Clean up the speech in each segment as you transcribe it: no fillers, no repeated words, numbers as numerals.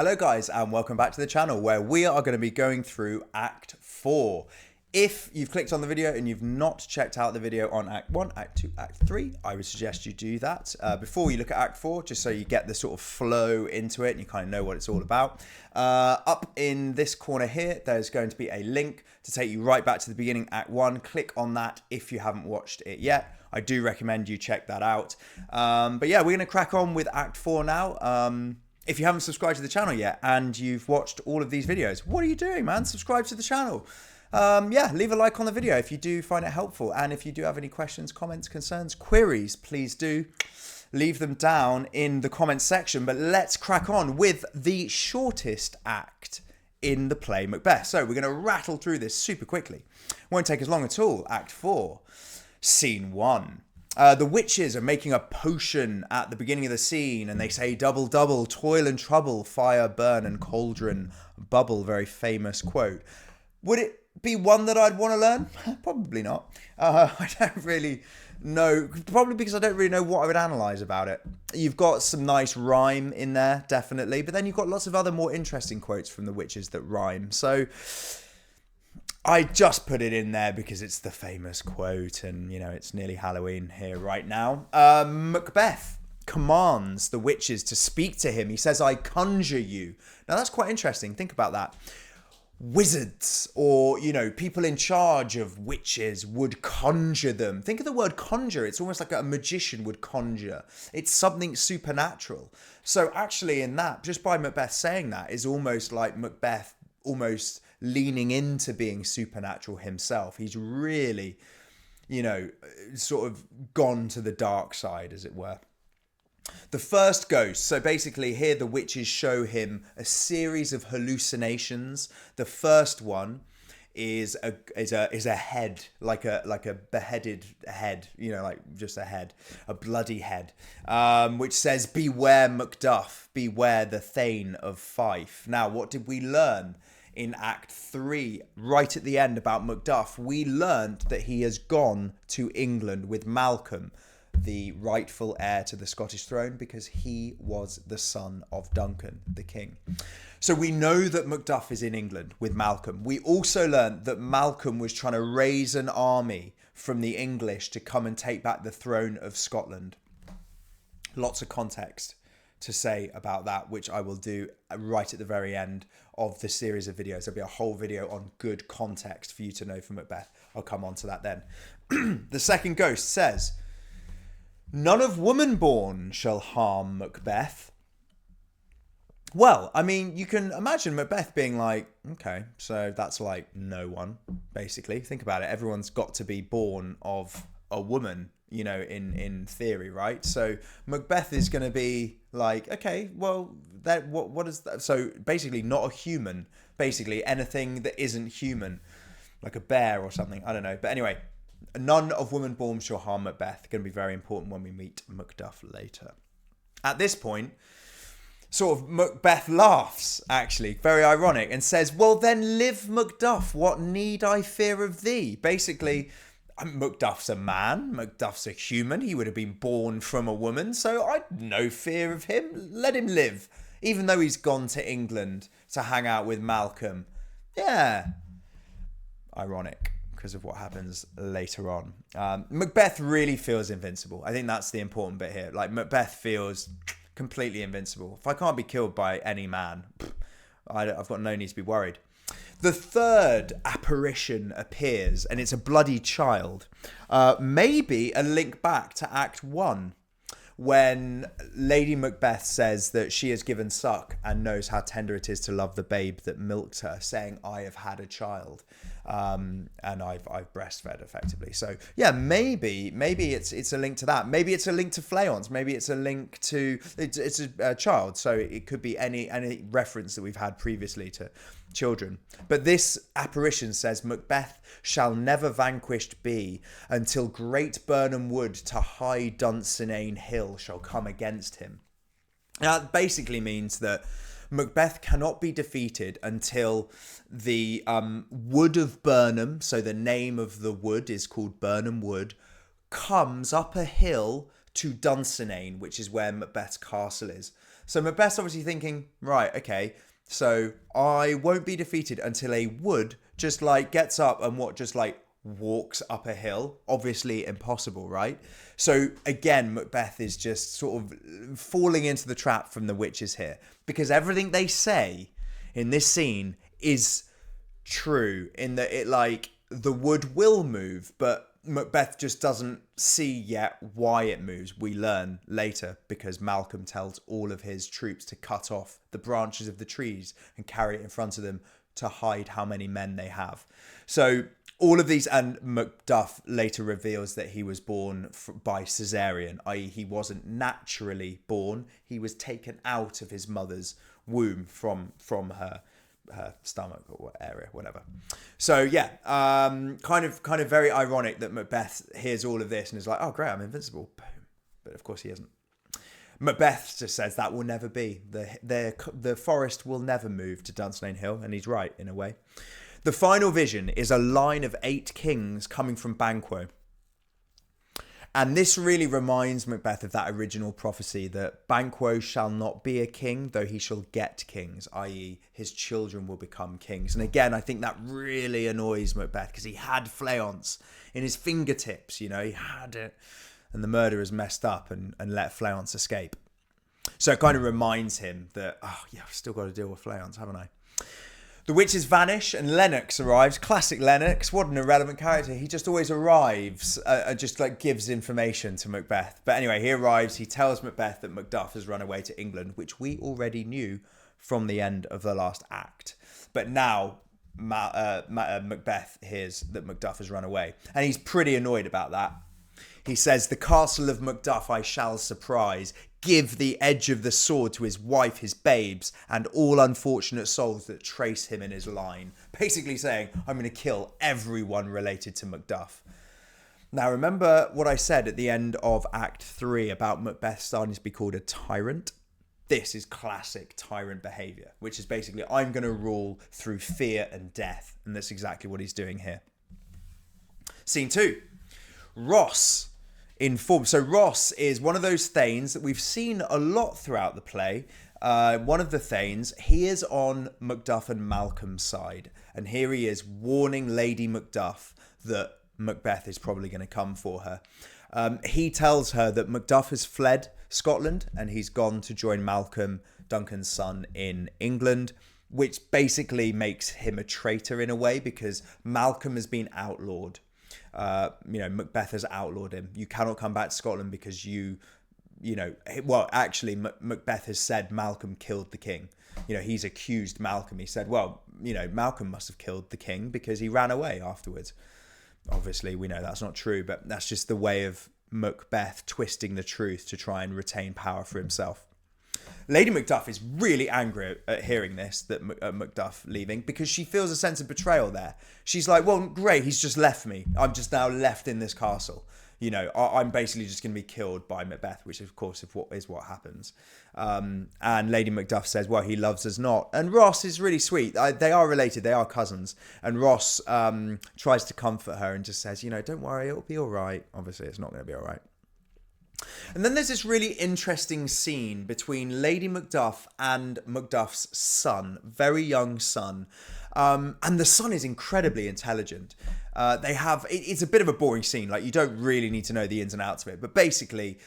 Hello guys and welcome back to the channel where we are going to be going through Act 4. If you've clicked on the video and you've not checked out the video on Act 1, Act 2, Act 3, I would suggest you do that before you look at Act 4, just so you get the sort of flow into it and you kind of know what it's all about. Up in this corner here, there's going to be a link to take you right back to the beginning, Act 1. Click on that if you haven't watched it yet. I do recommend you check that out. But yeah, we're going to crack on with Act 4 now. If you haven't subscribed to the channel yet and you've watched all of these videos, what are you doing, man? Subscribe to the channel. Yeah, leave a like on the video if you do find it helpful. And if you do have any questions, comments, concerns, queries, please do leave them down in the comments section. But let's crack on with the shortest act in the play Macbeth. So we're going to rattle through this super quickly. Won't take as long at all. Act 4, Scene 1. The witches are making a potion at the beginning of the scene and they say double, double, toil and trouble, fire, burn and cauldron, bubble. Very famous quote. Would it be one that I'd want to learn? Probably not. I don't really know. Probably because I don't really know what I would analyse about it. You've got some nice rhyme in there, definitely. But then you've got lots of other more interesting quotes from the witches that rhyme. So I just put it in there because it's the famous quote and, you know, it's nearly Halloween here right now. Macbeth commands the witches to speak to him. He says, I conjure you. Now, that's quite interesting. Think about that. Wizards or, you know, people in charge of witches would conjure them. Think of the word conjure. It's almost like a magician would conjure. It's something supernatural. So actually in that, just by Macbeth saying that is almost like Macbeth almost leaning into being supernatural himself. He's really, you know, sort of gone to the dark side, as it were. The first ghost. So basically here the witches show him a series of hallucinations. The first one is a head, like a beheaded head, you know, like just a head, a bloody head, which says, beware Macduff, beware the Thane of Fife. Now, what did we learn in Act 3, right at the end about Macduff? We learned that he has gone to England with Malcolm, the rightful heir to the Scottish throne, because he was the son of Duncan, the king. So we know that Macduff is in England with Malcolm. We also learned that Malcolm was trying to raise an army from the English to come and take back the throne of Scotland. Lots of context to say about that, which I will do right at the very end of the series of videos. There'll be a whole video on good context for you to know from Macbeth. I'll come on to that then. The second ghost says, none of woman born shall harm Macbeth. Well, I mean, you can imagine Macbeth being like, okay, so that's like no one, basically. Think about it. Everyone's got to be born of a woman, you know, in theory, right? So Macbeth is going to be like, okay, well, that what is that? So basically not a human, basically anything that isn't human, like a bear or something. I don't know. But anyway, none of woman born shall harm Macbeth. Going to be very important when we meet Macduff later. At this point, sort of Macbeth laughs, actually, very ironic, and says, well, then live Macduff. What need I fear of thee? Basically, Macduff's a man. Macduff's a human. He would have been born from a woman, so I'd no fear of him. Let him live, even though he's gone to England to hang out with Malcolm. Yeah. Ironic, because of what happens later on. Macbeth really feels invincible. I think that's the important bit here. Like, Macbeth feels completely invincible. If I can't be killed by any man, I've got no need to be worried. The third apparition appears, and it's a bloody child. Maybe a link back to Act 1, when Lady Macbeth says that she has given suck and knows how tender it is to love the babe that milked her, saying, I have had a child. And I've breastfed effectively. So yeah, maybe it's a link to that. Maybe it's a link to Fleance. Maybe it's a link to it's a child. So it could be any reference that we've had previously to children. But this apparition says, Macbeth shall never vanquished be until great Birnam Wood to high Dunsinane Hill shall come against him. Now that basically means that Macbeth cannot be defeated until the Wood of Birnam, so the name of the wood is called Birnam Wood, comes up a hill to Dunsinane, which is where Macbeth's castle is. So Macbeth's obviously thinking, right, okay, so I won't be defeated until a wood just like gets up and just like walks up a hill. Obviously impossible, right? So again, Macbeth is just sort of falling into the trap from the witches here, because everything they say in this scene is true, in that it like the wood will move, but Macbeth just doesn't see yet why it moves. We learn later, because Malcolm tells all of his troops to cut off the branches of the trees and carry it in front of them to hide how many men they have. So all of these, and Macduff later reveals that he was born by cesarean, i.e. he wasn't naturally born. He was taken out of his mother's womb from her stomach or area, whatever. So yeah, kind of very ironic that Macbeth hears all of this and is like, oh great, I'm invincible. Boom. But of course he isn't. Macbeth just says that will never be. The forest will never move to Dunsinane Hill, and he's right in a way. The final vision is a line of 8 kings coming from Banquo. And this really reminds Macbeth of that original prophecy that Banquo shall not be a king, though he shall get kings, i.e. his children will become kings. And again, I think that really annoys Macbeth, because he had Fleance in his fingertips, he had it. And the murderers messed up and let Fleance escape. So it kind of reminds him that, oh yeah, I've still got to deal with Fleance, haven't I? The witches vanish and Lennox arrives. Classic Lennox. What an irrelevant character. He just always arrives and just like gives information to Macbeth. But anyway, he arrives. He tells Macbeth that Macduff has run away to England, which we already knew from the end of the last act. But now Macbeth hears that Macduff has run away. And he's pretty annoyed about that. He says, the castle of Macduff I shall surprise. Give the edge of the sword to his wife, his babes, and all unfortunate souls that trace him in his line. Basically saying, I'm going to kill everyone related to Macduff. Now, remember what I said at the end of Act 3 about Macbeth starting to be called a tyrant? This is classic tyrant behaviour, which is basically, I'm going to rule through fear and death. And that's exactly what he's doing here. Scene 2. Ross. So Ross is one of those Thanes that we've seen a lot throughout the play. One of the Thanes, he is on Macduff and Malcolm's side. And here he is warning Lady Macduff that Macbeth is probably going to come for her. He tells her that Macduff has fled Scotland and he's gone to join Malcolm, Duncan's son, in England, which basically makes him a traitor in a way, because Malcolm has been outlawed. Macbeth has outlawed him. You cannot come back to Scotland because Macbeth has said Malcolm killed the king. He's accused Malcolm. He said, Malcolm must have killed the king because he ran away afterwards. Obviously, we know that's not true, but that's just the way of Macbeth twisting the truth to try and retain power for himself. Lady Macduff is really angry at hearing this, that Macduff leaving, because she feels a sense of betrayal there. She's like, well, great, he's just left me. I'm just now left in this castle. I'm basically just going to be killed by Macbeth, which of course is what happens. And Lady Macduff says, well, he loves us not. And Ross is really sweet. They are related. They are cousins. And Ross tries to comfort her and just says, don't worry, it'll be all right. Obviously, it's not going to be all right. And then there's this really interesting scene between Lady Macduff and Macduff's son, very young son. And the son is incredibly intelligent. It's a bit of a boring scene. Like, you don't really need to know the ins and outs of it. But basically,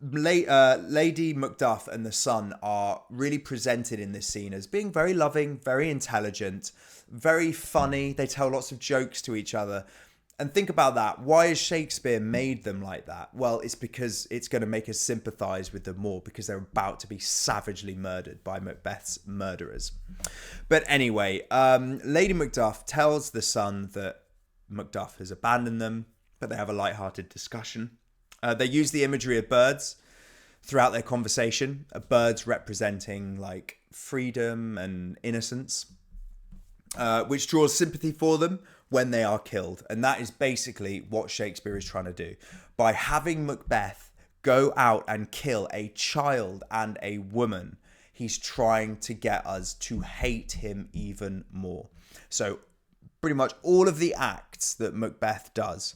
Lady Macduff and the son are really presented in this scene as being very loving, very intelligent, very funny. They tell lots of jokes to each other. And think about that. Why has Shakespeare made them like that? Well, it's because it's going to make us sympathise with them more, because they're about to be savagely murdered by Macbeth's murderers. But anyway, Lady Macduff tells the son that Macduff has abandoned them, but they have a light-hearted discussion. They use the imagery of birds throughout their conversation, birds representing like freedom and innocence, which draws sympathy for them when they are killed. And that is basically what Shakespeare is trying to do. By having Macbeth go out and kill a child and a woman, he's trying to get us to hate him even more. So pretty much all of the acts that Macbeth does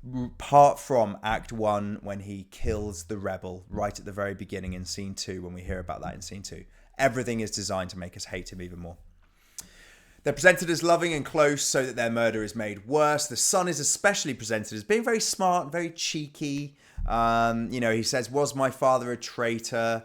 apart from Act 1 when he kills the rebel right at the very beginning in Scene 2, when we hear about that in Scene 2. Everything is designed to make us hate him even more. They're presented as loving and close so that their murder is made worse. The son is especially presented as being very smart, very cheeky. He says, was my father a traitor?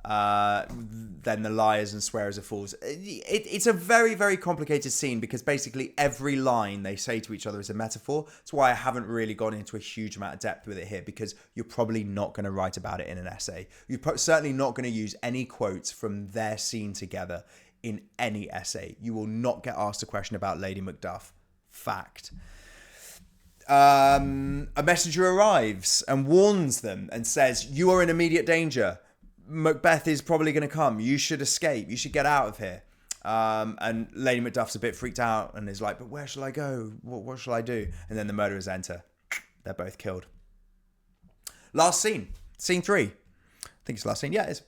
Then the liars and swearers are fools. It's a very, very complicated scene because basically every line they say to each other is a metaphor. That's why I haven't really gone into a huge amount of depth with it here, because you're probably not going to write about it in an essay. You're certainly not going to use any quotes from their scene together in any essay. You will not get asked a question about Lady Macduff. Fact. A messenger arrives and warns them and says, you are in immediate danger. Macbeth is probably going to come. You should escape. You should get out of here. And Lady Macduff's a bit freaked out and is like, but where shall I go? What shall I do? And then the murderers enter. They're both killed. Last scene. Scene 3. I think it's the last scene. Yeah, it is.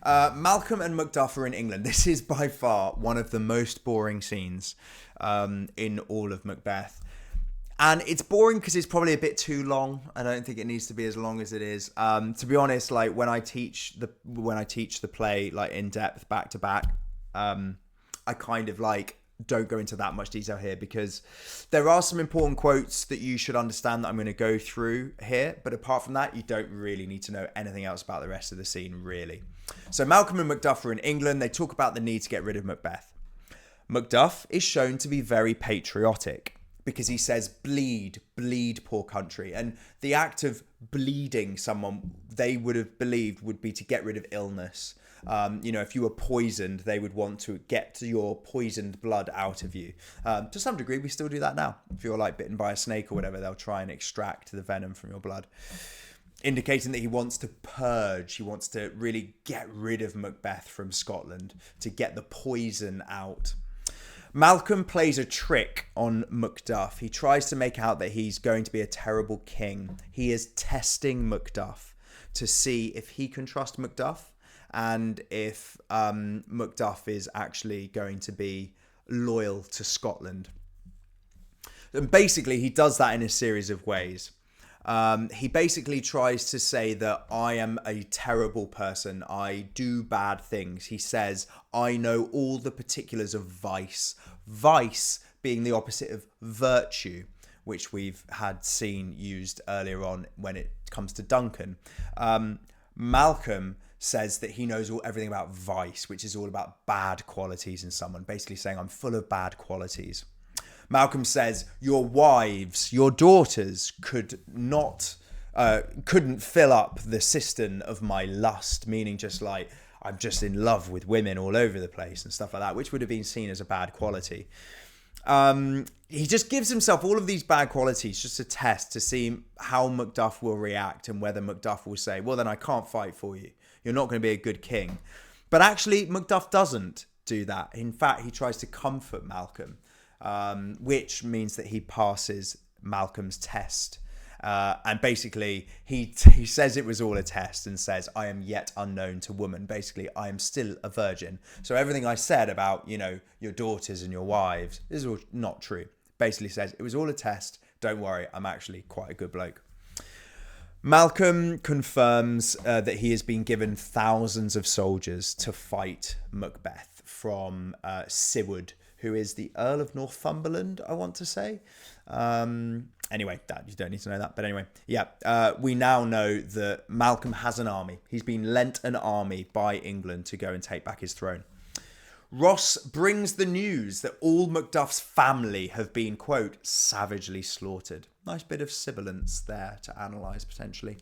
Malcolm and Macduff are in England. This is by far one of the most boring scenes in all of Macbeth. And it's boring because it's probably a bit too long. I don't think it needs to be as long as it is. To be honest, like when I teach the play like in depth back to back, I kind of like don't go into that much detail here because there are some important quotes that you should understand that I'm going to go through here. But apart from that, you don't really need to know anything else about the rest of the scene, really. So Malcolm and Macduff are in England. They talk about the need to get rid of Macbeth. Macduff is shown to be very patriotic, because he says, bleed, bleed, poor country. And the act of bleeding someone, they would have believed would be to get rid of illness. If you were poisoned, they would want to get your poisoned blood out of you. To some degree, we still do that now. If you're like bitten by a snake or whatever, they'll try and extract the venom from your blood. Indicating that he wants to purge. He wants to really get rid of Macbeth from Scotland, to get the poison out. Malcolm plays a trick on Macduff. He tries to make out that he's going to be a terrible king. He is testing Macduff to see if he can trust Macduff and if Macduff is actually going to be loyal to Scotland. And basically, he does that in a series of ways. He basically tries to say that I am a terrible person. I do bad things. He says, I know all the particulars of vice. Vice being the opposite of virtue, which we've had seen used earlier on when it comes to Duncan. Malcolm says that he knows everything about vice, which is all about bad qualities in someone, basically saying I'm full of bad qualities. Malcolm says, your wives, your daughters couldn't fill up the cistern of my lust, meaning just like, I'm just in love with women all over the place and stuff like that, which would have been seen as a bad quality. He just gives himself all of these bad qualities just to test, to see how Macduff will react and whether Macduff will say, well, then I can't fight for you. You're not going to be a good king. But actually, Macduff doesn't do that. In fact, he tries to comfort Malcolm. Which means that he passes Malcolm's test. And basically, he says it was all a test and says, I am yet unknown to woman. Basically, I am still a virgin. So everything I said about, your daughters and your wives is all not true. Basically says, it was all a test. Don't worry, I'm actually quite a good bloke. Malcolm confirms that he has been given thousands of soldiers to fight Macbeth from Siward, who is the Earl of Northumberland, I want to say. Anyway, you don't need to know that. But anyway, we now know that Malcolm has an army. He's been lent an army by England to go and take back his throne. Ross brings the news that all Macduff's family have been, quote, savagely slaughtered. Nice bit of sibilance there to analyse, potentially.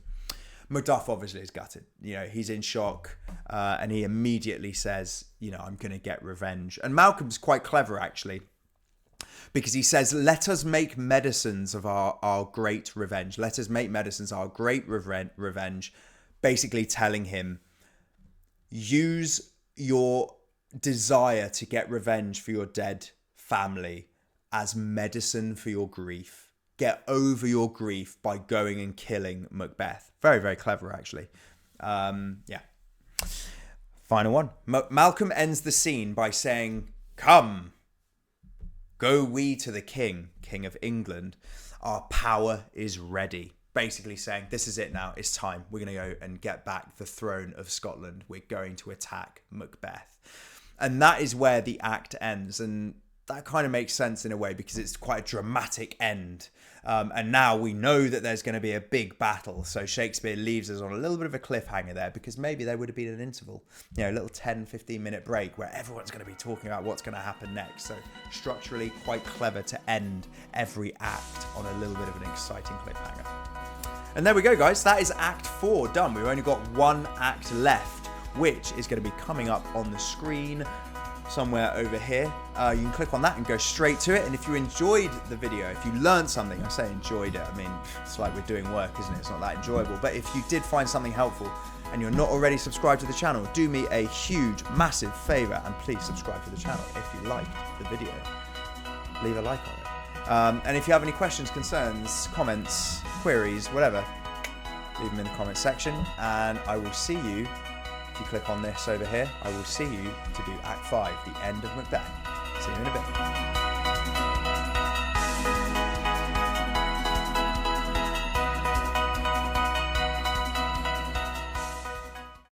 Macduff obviously is gutted. He's in shock and he immediately says, I'm going to get revenge. And Malcolm's quite clever, actually, because he says, let us make medicines of our great revenge. Let us make medicines our great revenge, basically telling him, use your desire to get revenge for your dead family as medicine for your grief. Get over your grief by going and killing Macbeth. Very, very clever, actually. Final one. Malcolm ends the scene by saying, come, go we to the king of England. our power is ready. Basically saying, this is it now, it's time. We're going to go and get back the throne of Scotland. We're going to attack Macbeth. And that is where the act ends. And that kind of makes sense in a way because it's quite a dramatic end. And now we know that there's going to be a big battle. So Shakespeare leaves us on a little bit of a cliffhanger there because maybe there would have been an interval, you know, a little 10-15 minute break where everyone's going to be talking about what's going to happen next. So structurally quite clever to end every act on a little bit of an exciting cliffhanger. And there we go, guys. That is Act 4 done. We've only got one act left, which is going to be coming up on the screen somewhere over here. You can click on that and go straight to it. And if you enjoyed the video, if you learned something, I say enjoyed it, I mean, it's like we're doing work, isn't it? It's not that enjoyable. But if you did find something helpful and you're not already subscribed to the channel, do me a huge, massive favor and please subscribe to the channel if you liked the video. Leave a like on it. And if you have any questions, concerns, comments, queries, whatever, leave them in the comment section. And I will see you, if you click on this over here, I will see you to do Act 5, the end of Macbeth. See you in a bit.